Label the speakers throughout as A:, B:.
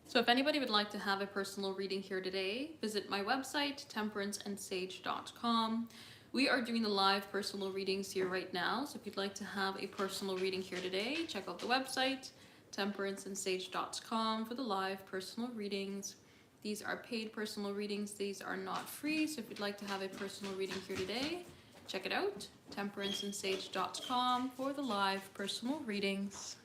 A: So if anybody would like to have a personal reading here today, visit my website, temperanceandsage.com. We are doing the live personal readings here right now. So if you'd like to have a personal reading here today, check out the website, temperanceandsage.com, for the live personal readings. These are paid personal readings. These are not free. So if you'd like to have a personal reading here today, check it out, temperanceandsage.com, for the live personal readings.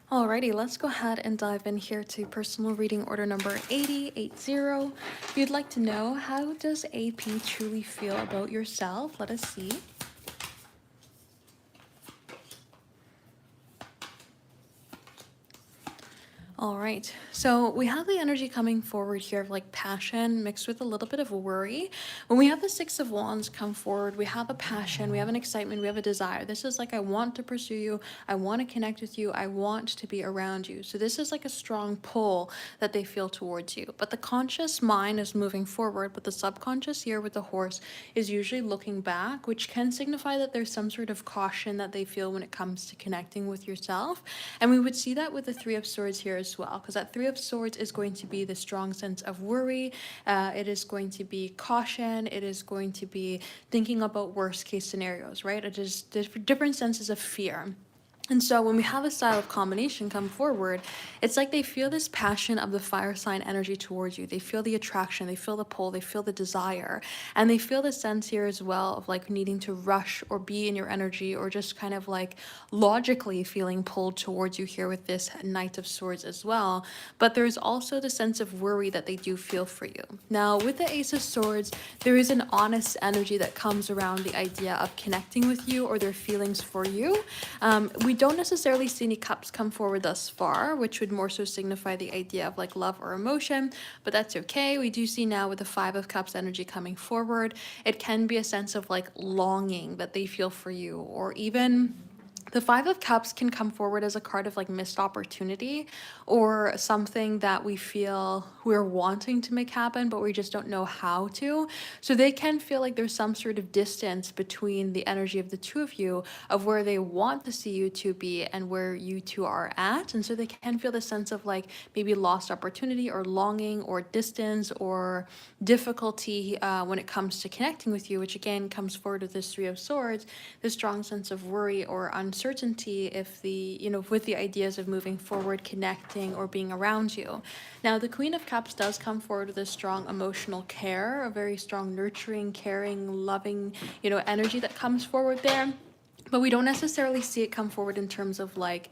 A: Alrighty, let's go ahead and dive in here to personal reading order number 8080. If you'd like to know, how does AP truly feel about yourself? Let us see. All right, so we have the energy coming forward here of like passion mixed with a little bit of worry. When we have the Six of Wands come forward, we have a passion, we have an excitement, we have a desire. This is like, I want to pursue you, I want to connect with you, I want to be around you. So this is like a strong pull that they feel towards you. But the conscious mind is moving forward, but the subconscious here with the horse is usually looking back, which can signify that there's some sort of caution that they feel when it comes to connecting with yourself. And we would see that with the Three of Swords here as well, because that Three of Swords is going to be the strong sense of worry. It is going to be caution. It is going to be thinking about worst case scenarios, right? It is different senses of fear. And so when we have a style of combination come forward, it's like they feel this passion of the fire sign energy towards you. They feel the attraction, they feel the pull, they feel the desire, and they feel the sense here as well of like needing to rush or be in your energy, or just kind of like logically feeling pulled towards you here with this Knight of Swords as well. But there's also the sense of worry that they do feel for you. Now with the Ace of Swords, there is an honest energy that comes around the idea of connecting with you or their feelings for you. We don't necessarily see any cups come forward thus far, which would more so signify the idea of like love or emotion, but that's okay. We do see now with the Five of Cups energy coming forward, it can be a sense of like longing that they feel for you, or even the Five of Cups can come forward as a card of like missed opportunity, or something that we feel we're wanting to make happen, but we just don't know how to. So they can feel like there's some sort of distance between the energy of the two of you, of where they want to see you two be and where you two are at. And so they can feel the sense of like maybe lost opportunity or longing or distance or difficulty when it comes to connecting with you, which again comes forward with this Three of Swords, this strong sense of worry or uncertainty if the, with the ideas of moving forward, connecting, or being around you. Now, the Queen of Cups does come forward with a strong emotional care, a very strong nurturing, caring, loving, energy that comes forward there. But we don't necessarily see it come forward in terms of like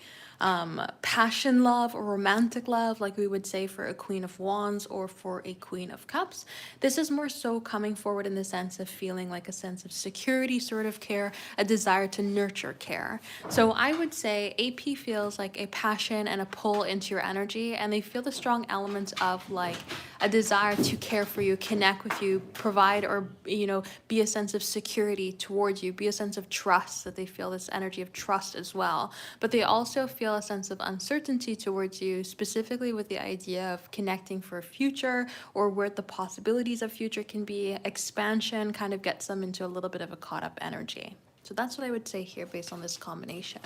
A: passion love or romantic love, like we would say for a Queen of Wands or for a Queen of Cups. This is more so coming forward in the sense of feeling like a sense of security sort of care, a desire to nurture care. So I would say AP feels like a passion and a pull into your energy, and they feel the strong elements of like a desire to care for you, connect with you, provide, or be a sense of security towards you, be a sense of trust, that they feel this energy of trust as well. But they also feel a sense of uncertainty towards you, specifically with the idea of connecting for a future, or where the possibilities of future can be. Expansion kind of gets them into a little bit of a caught up energy. So that's what I would say here based on this combination.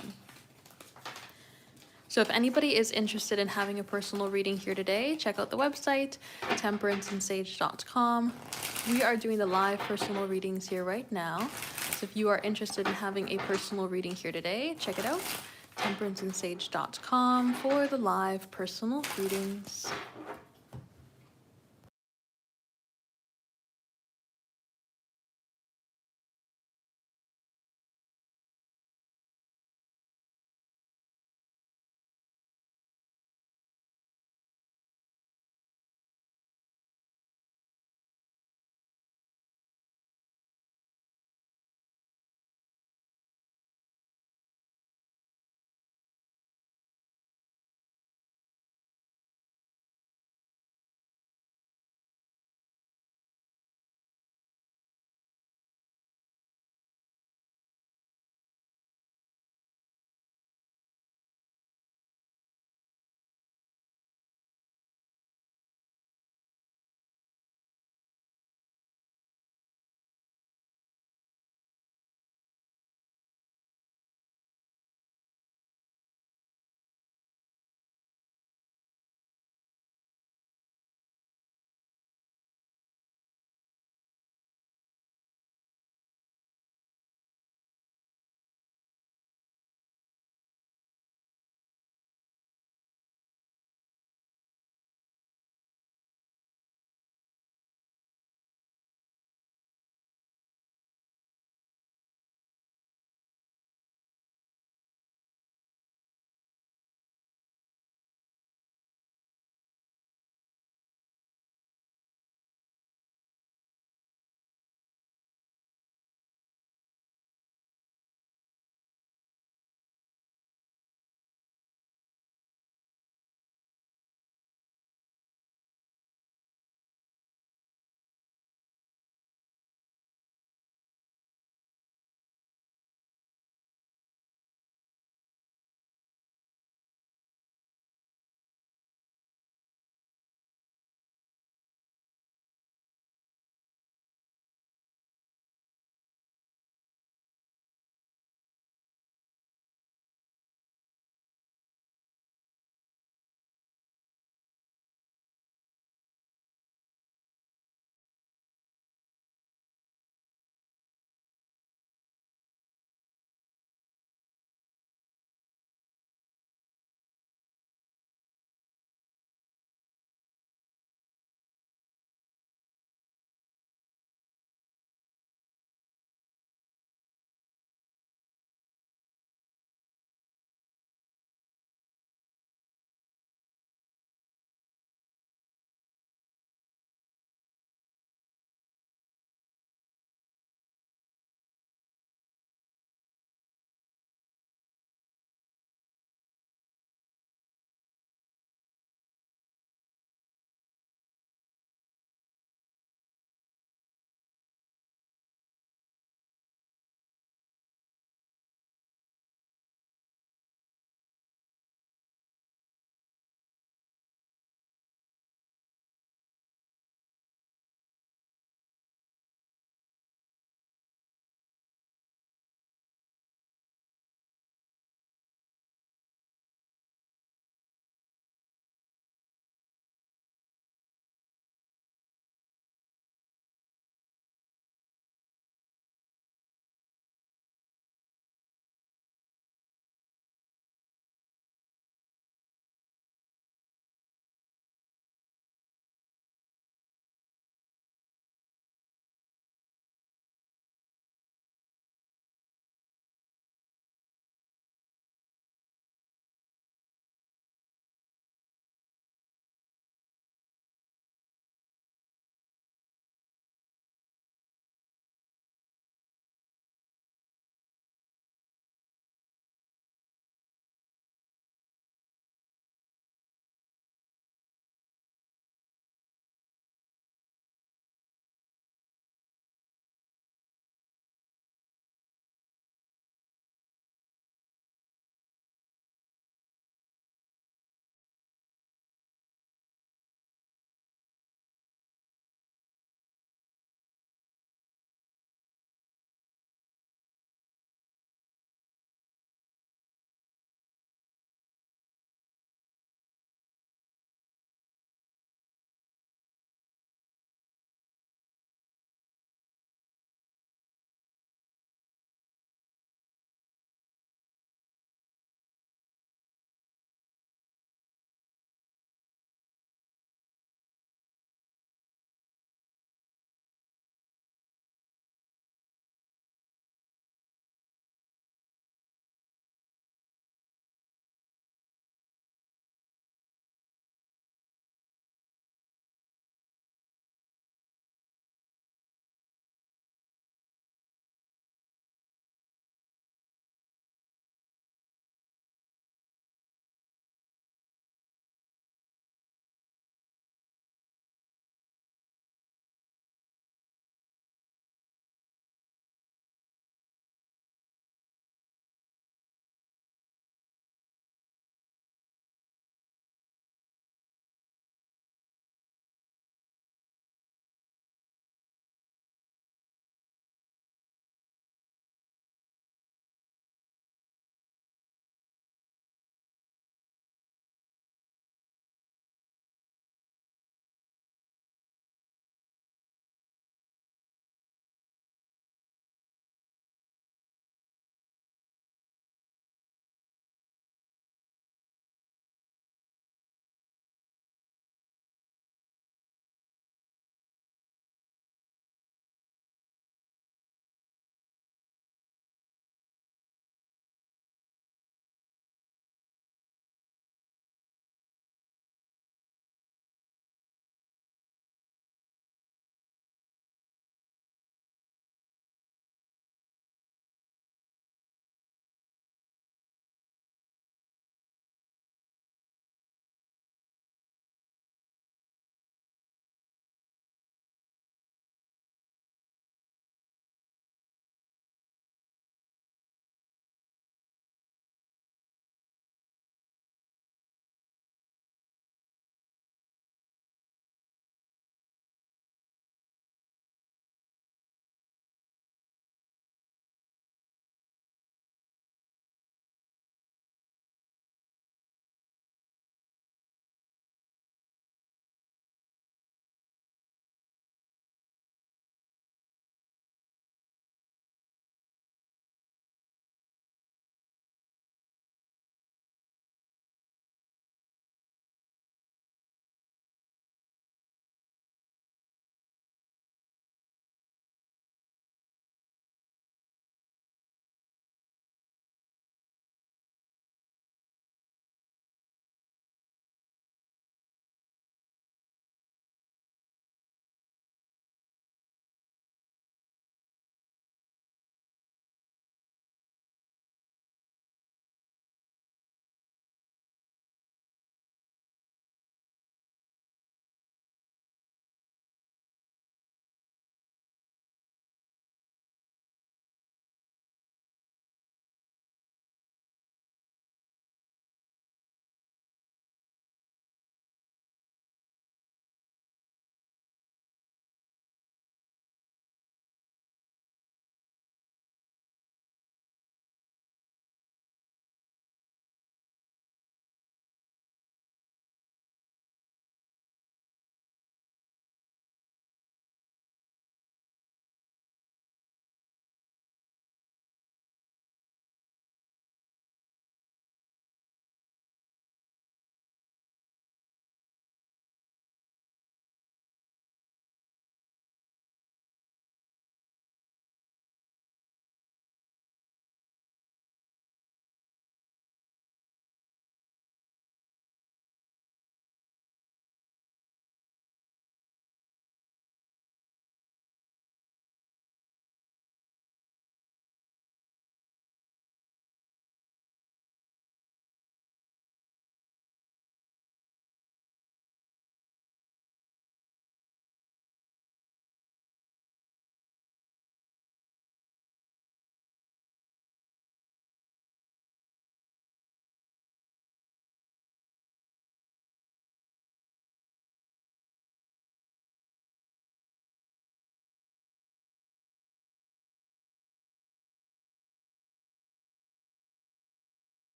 A: So if anybody is interested in having a personal reading here today, check out the website, temperanceandsage.com. We are doing the live personal readings here right now. So if you are interested in having a personal reading here today, check it out, temperanceandsage.com, for the live personal readings.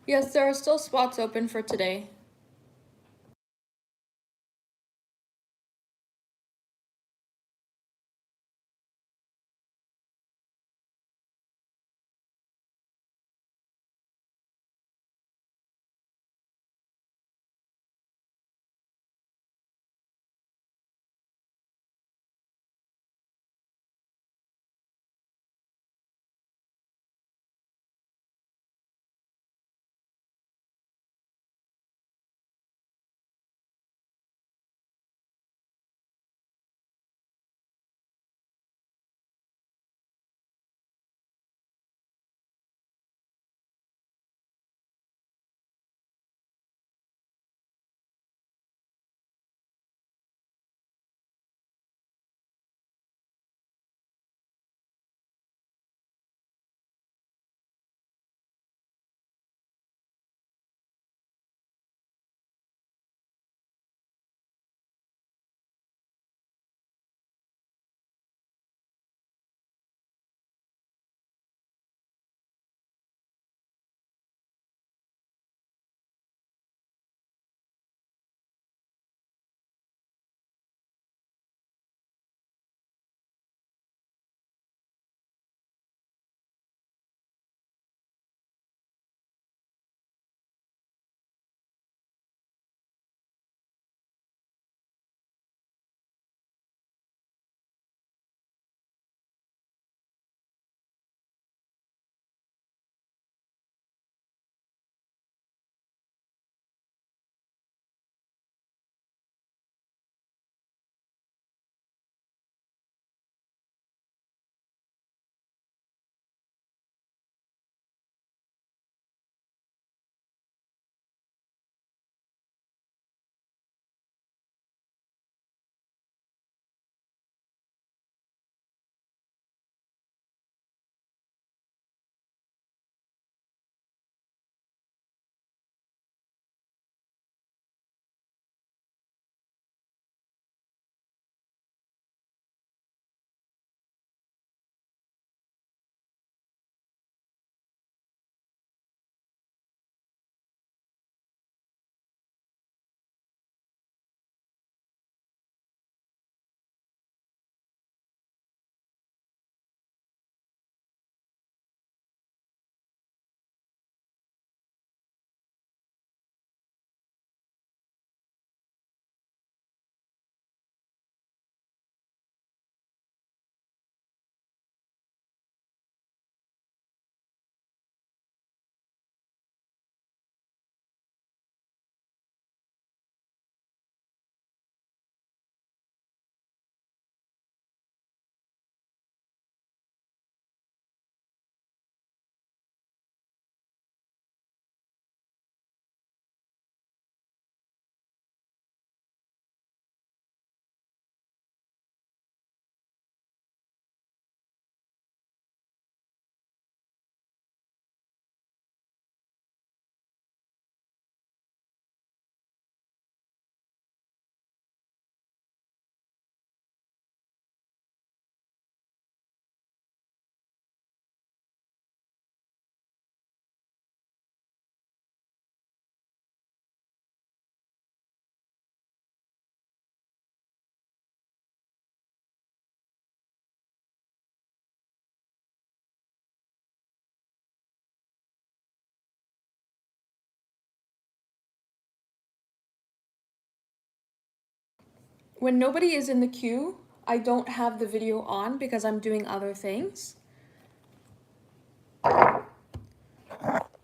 A: Yes, there are still spots open for today. When nobody is in the queue, I don't have the video on because I'm doing other things.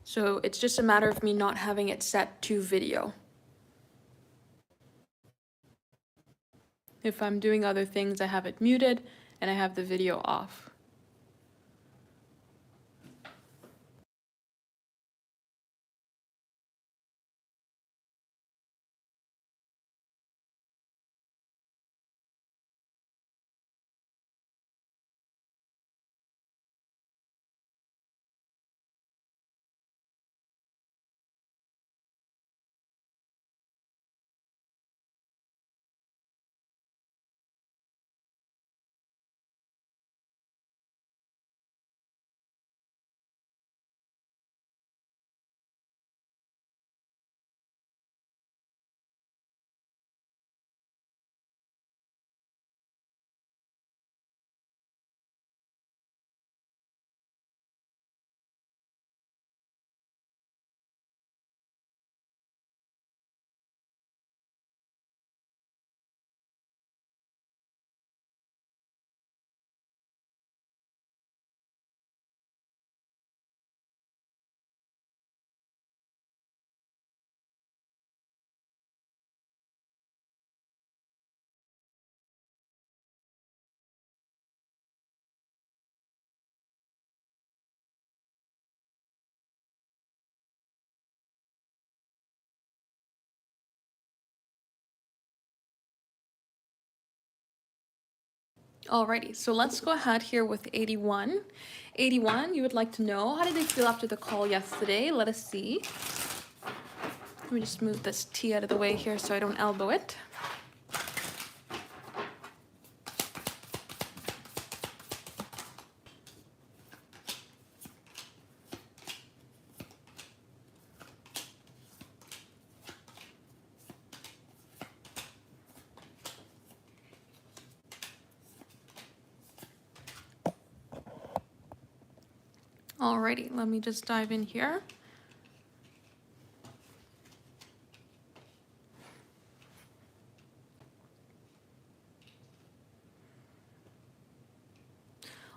A: So it's just a matter of me not having it set to video. If I'm doing other things, I have it muted and I have the video off. Alrighty, so let's go ahead here with 81. 81, you would like to know, how did they feel after the call yesterday? Let us see. Let me just move this tea out of the way here so I don't elbow it. Alrighty, let me just dive in here.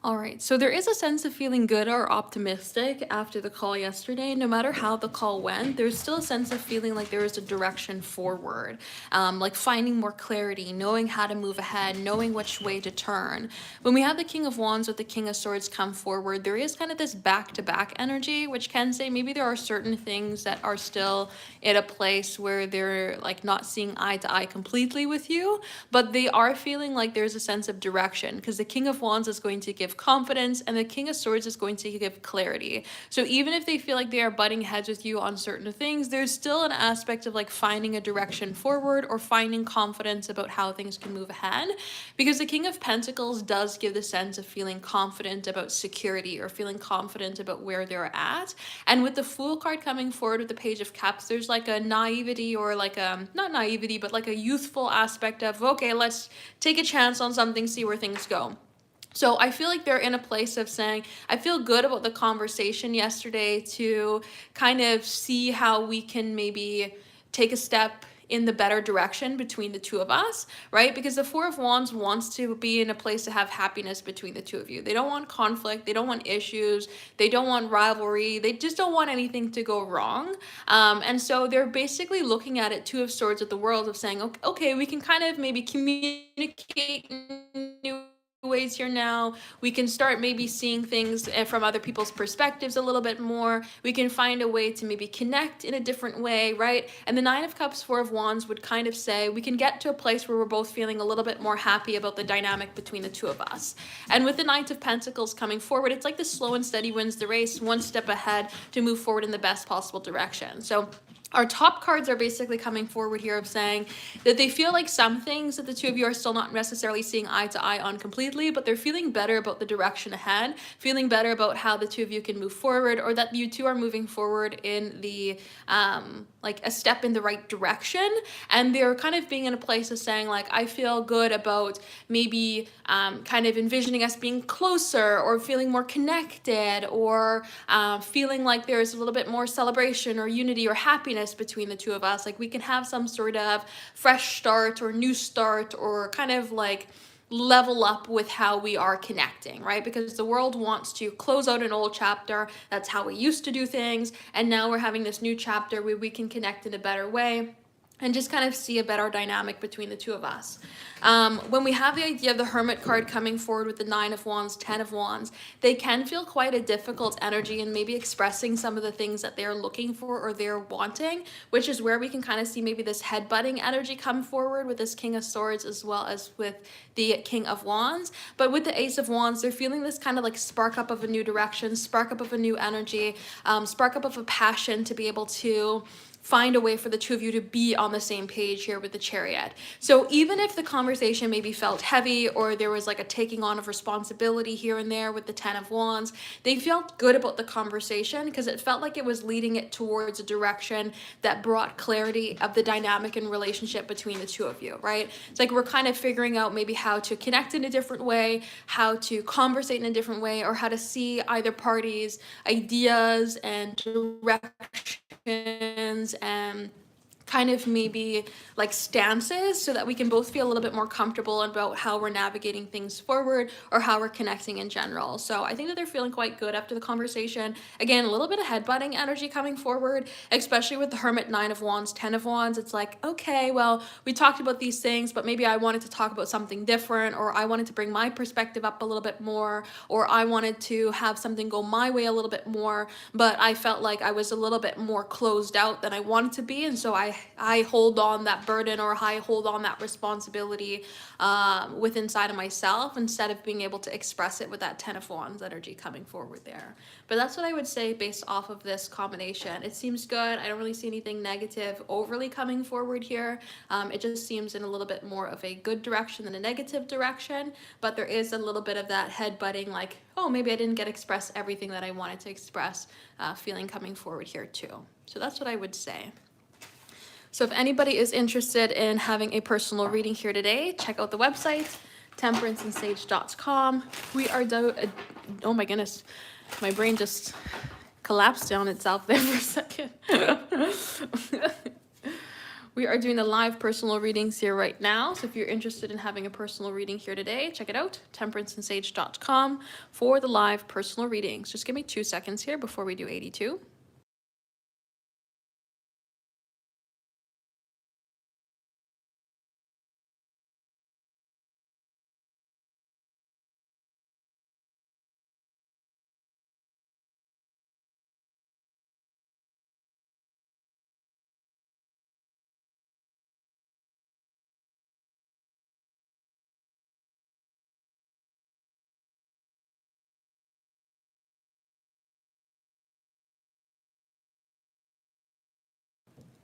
A: All right, so there is a sense of feeling good or optimistic after the call yesterday. No matter how the call went, there's still a sense of feeling like there is a direction forward, like finding more clarity, knowing how to move ahead, knowing which way to turn. When we have the King of Wands with the King of Swords come forward, there is kind of this back-to-back energy, which can say maybe there are certain things that are still at a place where they're like not seeing eye to eye completely with you, but they are feeling like there's a sense of direction, because the King of Wands is going to give confidence and the King of Swords is going to give clarity. So even if they feel like they are butting heads with you on certain things, there's still an aspect of like finding a direction forward or finding confidence about how things can move ahead, because the King of Pentacles does give the sense of feeling confident about security or feeling confident about where they're at. And with the Fool card coming forward with the Page of Cups, there's like a naivety, or like a, not naivety, but like a youthful aspect of, okay, let's take a chance on something, see where things go. So I feel like they're in a place of saying, I feel good about the conversation yesterday to kind of see how we can maybe take a step in the better direction between the two of us, right? Because the Four of Wands wants to be in a place to have happiness between the two of you. They don't want conflict. They don't want issues. They don't want rivalry. They just don't want anything to go wrong. And so they're basically looking at it, Two of Swords, with the world of saying, okay, we can kind of maybe communicate in new ways here now. We can start maybe seeing things from other people's perspectives a little bit more. We can find a way to maybe connect in a different way, right? And the Nine of Cups, Four of Wands would kind of say we can get to a place where we're both feeling a little bit more happy about the dynamic between the two of us. And with the Knight of Pentacles coming forward, it's like the slow and steady wins the race, one step ahead to move forward in the best possible direction. So our top cards are basically coming forward here of saying that they feel like some things that the two of you are still not necessarily seeing eye to eye on completely, but they're feeling better about the direction ahead, feeling better about how the two of you can move forward, or that you two are moving forward in the, like a step in the right direction. And they're kind of being in a place of saying like, I feel good about maybe kind of envisioning us being closer, or feeling more connected, or feeling like there's a little bit more celebration or unity or happiness between the two of us. Like we can have some sort of fresh start or new start, or kind of like level up with how we are connecting, right? Because the world wants to close out an old chapter. That's how we used to do things. And now we're having this new chapter where we can connect in a better way and just kind of see a better dynamic between the two of us. When we have the idea of the Hermit card coming forward with the Nine of Wands, Ten of Wands, they can feel quite a difficult energy in maybe expressing some of the things that they're looking for or they're wanting, which is where we can kind of see maybe this headbutting energy come forward with this King of Swords as well as with the King of Wands. But with the Ace of Wands, they're feeling this kind of like spark up of a new direction, spark up of a new energy, spark up of a passion to be able to find a way for the two of you to be on the same page here with the Chariot. So even if the conversation maybe felt heavy, or there was like a taking on of responsibility here and there with the Ten of Wands, they felt good about the conversation because it felt like it was leading it towards a direction that brought clarity of the dynamic and relationship between the two of you, right? It's like we're kind of figuring out maybe how to connect in a different way, how to conversate in a different way, or how to see either party's ideas and directions and kind of maybe like stances, so that we can both feel a little bit more comfortable about how we're navigating things forward or how we're connecting in general. So I think that they're feeling quite good after the conversation. Again, a little bit of headbutting energy coming forward, especially with the Hermit, Nine of Wands, Ten of Wands. It's like, okay, well, we talked about these things, but maybe I wanted to talk about something different, or I wanted to bring my perspective up a little bit more, or I wanted to have something go my way a little bit more, but I felt like I was a little bit more closed out than I wanted to be, and so I I hold on that burden, or I hold on that responsibility with inside of myself, instead of being able to express it with that Ten of Wands energy coming forward there. But that's what I would say based off of this combination. It seems good. I don't really see anything negative overly coming forward here. It just seems in a little bit more of a good direction than a negative direction, but there is a little bit of that head butting, like, oh, maybe I didn't get express everything that I wanted to express, feeling coming forward here too. So that's what I would say. So if anybody is interested in having a personal reading here today, check out the website, temperanceandsage.com. We are oh my goodness, my brain just collapsed on itself there for a second. We are doing the live personal readings here right now. So if you're interested in having a personal reading here today, check it out, temperanceandsage.com, for the live personal readings. Just give me 2 seconds here before we do 82.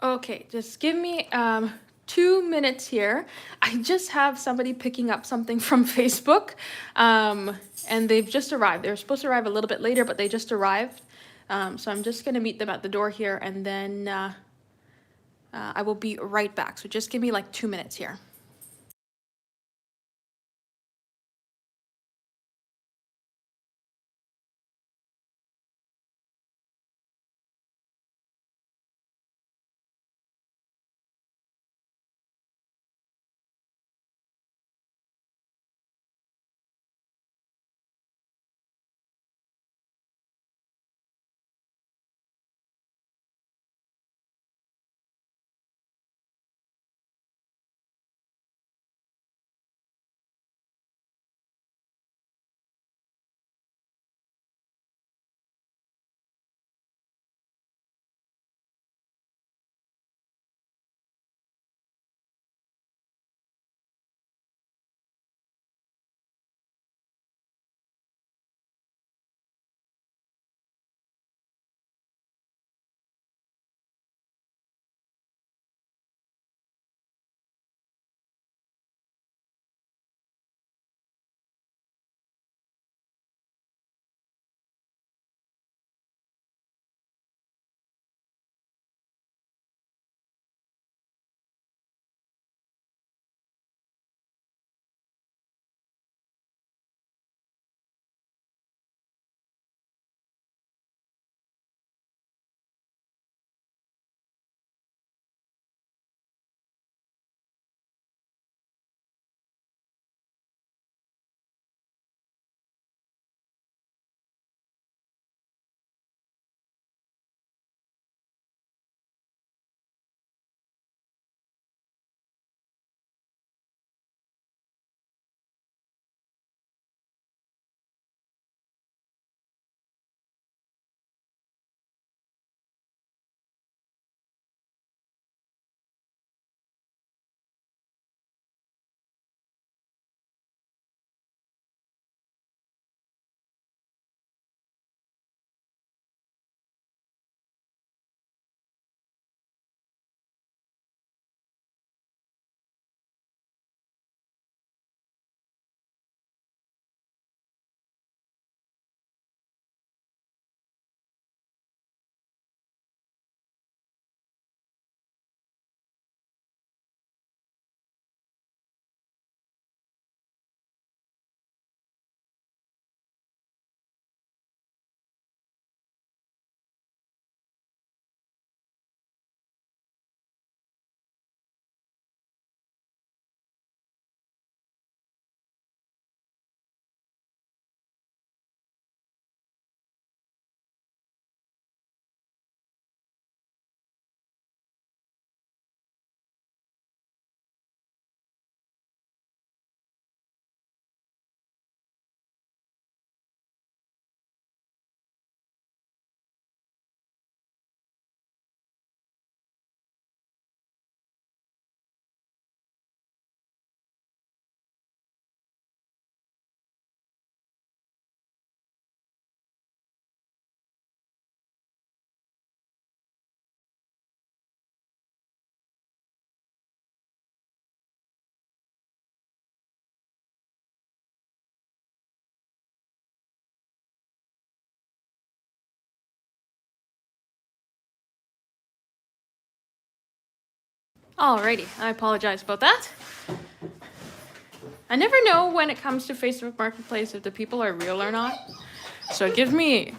A: Okay, just give me 2 minutes here. I just have somebody picking up something from Facebook, and they've just arrived. They were supposed to arrive a little bit later, but they just arrived. So I'm just going to meet them at the door here, and then I will be right back. So just give me like 2 minutes here. Alrighty, I apologize about that. I never know when it comes to Facebook Marketplace if the people are real or not. So it gives me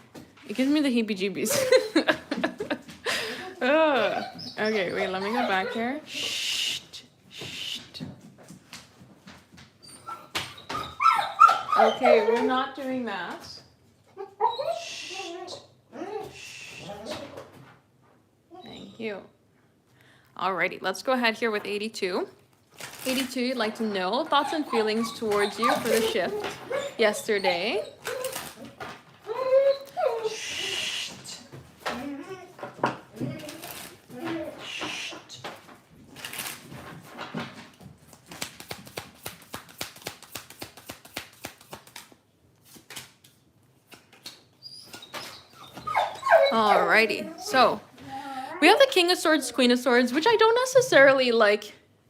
A: the heebie-jeebies. Okay, wait, let me go back here. Shh. Okay, we're not doing that. Shh. Thank you. Alrighty, let's go ahead here with 82. 82, you'd like to know thoughts and feelings towards you for the shift yesterday. Alrighty, so we have the King of Swords, Queen of Swords, which I don't necessarily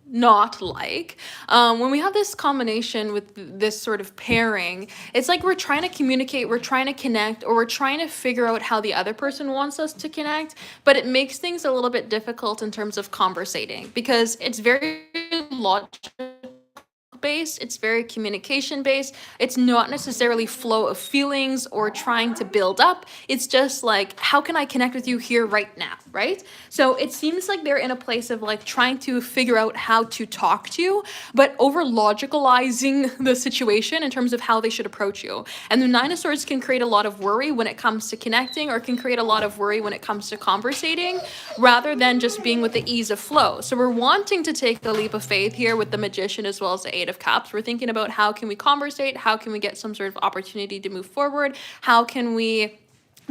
A: not like. When we have this combination with this sort of pairing, it's like we're trying to communicate, we're trying to connect, or we're trying to figure out how the other person wants us to connect, but it makes things a little bit difficult in terms of conversating because it's very logical based, it's very communication based. It's not necessarily flow of feelings or trying to build up. It's just like, how can I connect with you here right now, right? So it seems like they're in a place of trying to figure out how to talk to you, but over logicalizing the situation in terms of how they should approach you. And the Nine of Swords can create a lot of worry when it comes to connecting, or can create a lot of worry when it comes to conversating, rather than just being with the ease of flow. So we're wanting to take the leap of faith here with the Magician as well as the Eight of Cups. We're thinking about how can we conversate, how can we get some sort of opportunity to move forward, how can we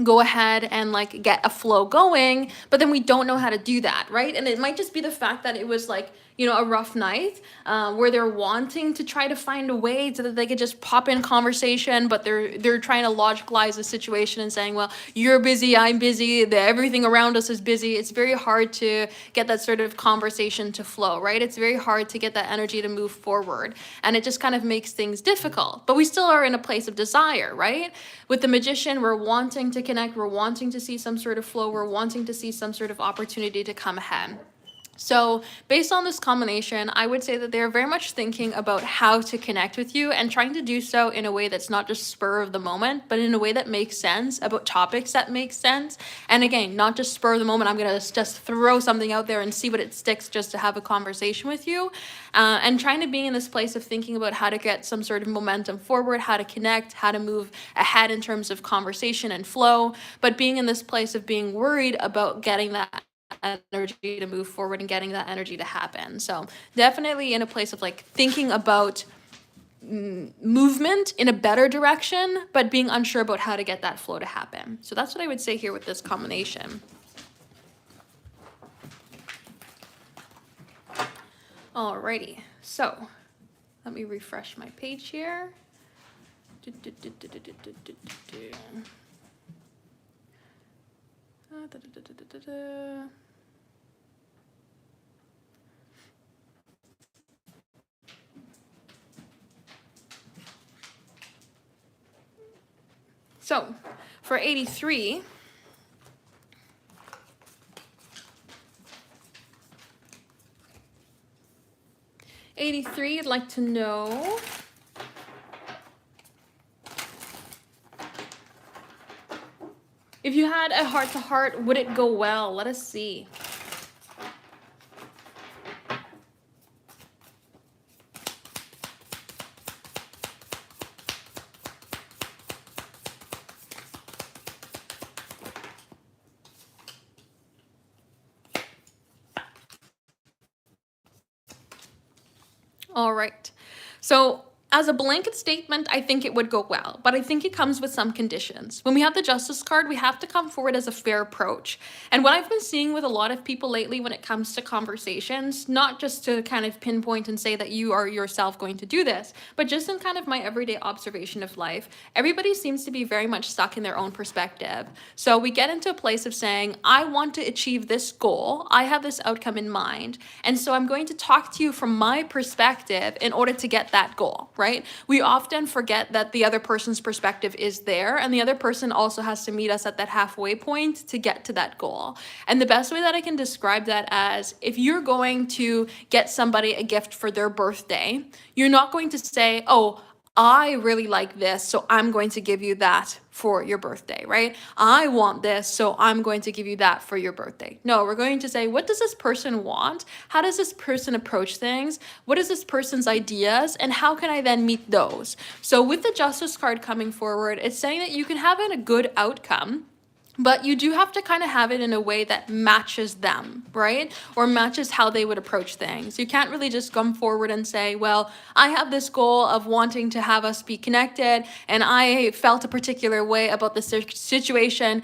A: go ahead and get a flow going, but then we don't know how to do that, right? And it might just be the fact that it was a rough night where they're wanting to try to find a way so that they could just pop in conversation, but they're trying to logicalize the situation and saying, well, you're busy, I'm busy, everything around us is busy. It's very hard to get that sort of conversation to flow, right? It's very hard to get that energy to move forward, and it just kind of makes things difficult. But we still are in a place of desire, right? With the Magician, we're wanting to connect, we're wanting to see some sort of flow, we're wanting to see some sort of opportunity to come ahead. So based on this combination, I would say that they're very much thinking about how to connect with you and trying to do so in a way that's not just spur of the moment, but in a way that makes sense, about topics that make sense. And again, not just spur of the moment, I'm going to just throw something out there and see what it sticks just to have a conversation with you. And trying to be in this place of thinking about how to get some sort of momentum forward, how to connect, how to move ahead in terms of conversation and flow, but being in this place of being worried about getting that energy to move forward and getting that energy to happen. So definitely in a place of thinking about movement in a better direction, but being unsure about how to get that flow to happen. So that's what I would say here with this combination. Alrighty, so let me refresh my page here. So for 83, I'd like to know if you had a heart-to-heart, would it go well? Let us see. All right. So as a blanket statement, I think it would go well, but I think it comes with some conditions. When we have the Justice card, we have to come forward as a fair approach. And what I've been seeing with a lot of people lately when it comes to conversations, not just to kind of pinpoint and say that you are yourself going to do this, but just in kind of my everyday observation of life, everybody seems to be very much stuck in their own perspective. So we get into a place of saying, I want to achieve this goal, I have this outcome in mind, and so I'm going to talk to you from my perspective in order to get that goal, right?
B: right? We often forget that the other person's perspective is there, and the other person also has to meet us at that halfway point to get to that goal. And the best way that I can describe that as, if you're going to get somebody a gift for their birthday, you're not going to say, oh, I really like this, so I'm going to give you that for your birthday, right? I want this, so I'm going to give you that for your birthday. No, we're going to say, what does this person want? How does this person approach things? What is this person's ideas? And how can I then meet those? So with the Justice card coming forward, it's saying that you can have a good outcome, but you do have to kind of have it in a way that matches them, right? Or matches how they would approach things. You can't really just come forward and say, well, I have this goal of wanting to have us be connected, and I felt a particular way about the situation.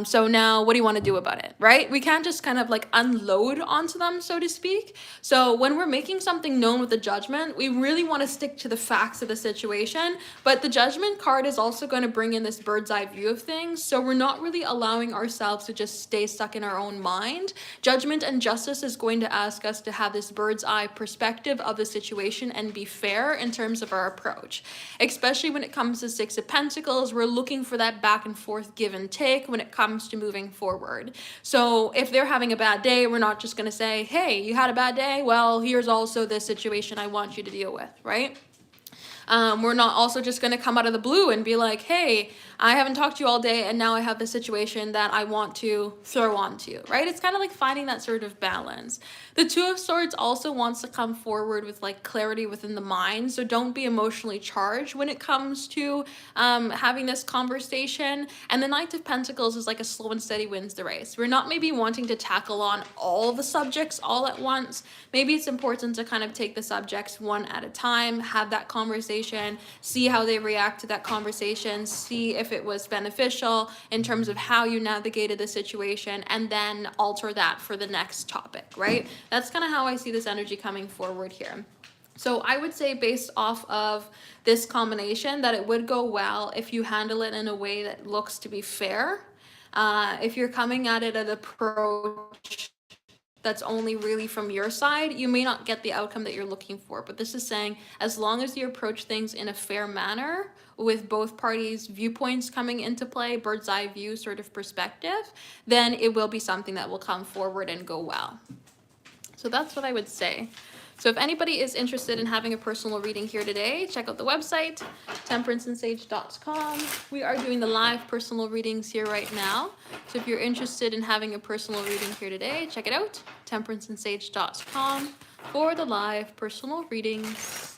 B: So now what do you want to do about it, right? We can't just kind of like unload onto them, so to speak. So when we're making something known with the Judgment, we really want to stick to the facts of the situation. But the Judgment card is also going to bring in this bird's eye view of things. So we're not really allowing ourselves to just stay stuck in our own mind. Judgment and Justice is going to ask us to have this bird's eye perspective of the situation and be fair in terms of our approach. Especially when it comes to Six of Pentacles, we're looking for that back and forth give and take when it comes to moving forward. So if they're having a bad day, we're not just going to say, hey, you had a bad day? Well, here's also this situation I want you to deal with, right? We're not also just going to come out of the blue and be like, hey, I haven't talked to you all day, and now I have the situation that I want to throw onto you, right? It's kind of like finding that sort of balance. The Two of Swords also wants to come forward with like clarity within the mind, so don't be emotionally charged when it comes to having this conversation. And the Knight of Pentacles is like a slow and steady wins the race. We're not maybe wanting to tackle on all the subjects all at once. Maybe it's important to kind of take the subjects one at a time, have that conversation, see how they react to that conversation, see if it was beneficial in terms of how you navigated the situation, and then alter that for the next topic, right? That's kind of how I see this energy coming forward here. So I would say, based off of this combination, that it would go well if you handle it in a way that looks to be fair. If you're coming at it at an approach that's only really from your side, you may not get the outcome that you're looking for. But this is saying, as long as you approach things in a fair manner, with both parties' viewpoints coming into play, bird's eye view sort of perspective, then it will be something that will come forward and go well. So that's what I would say. So if anybody is interested in having a personal reading here today, check out the website, temperanceandsage.com. We are doing the live personal readings here right now. So if you're interested in having a personal reading here today, check it out, temperanceandsage.com, for the live personal readings.